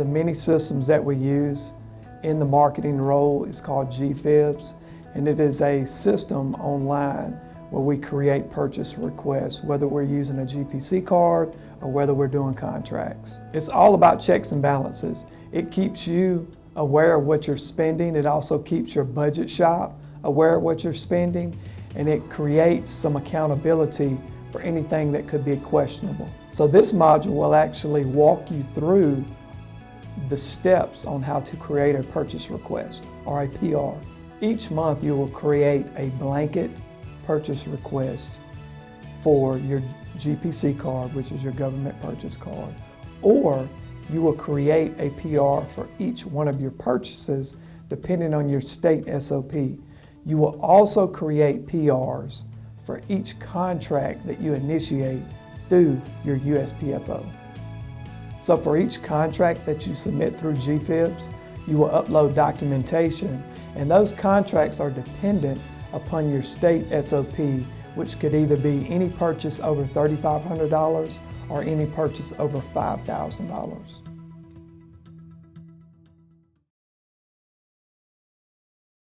the many systems that we use in the marketing role is called GFEBS, and it is a system online where we create purchase requests, whether we're using a GPC card or whether we're doing contracts. It's all about checks and balances. It keeps you aware of what you're spending. It also keeps your budget shop aware of what you're spending, and it creates some accountability for anything that could be questionable. So this module will actually walk you through the steps on how to create a purchase request or a PR. Each month you will create a blanket purchase request for your GPC card, which is your government purchase card, or you will create a PR for each one of your purchases depending on your state SOP. You will also create PRs for each contract that you initiate through your USPFO. So for each contract that you submit through GFEBS, you will upload documentation, and those contracts are dependent upon your state SOP, which could either be any purchase over $3,500 or any purchase over $5,000.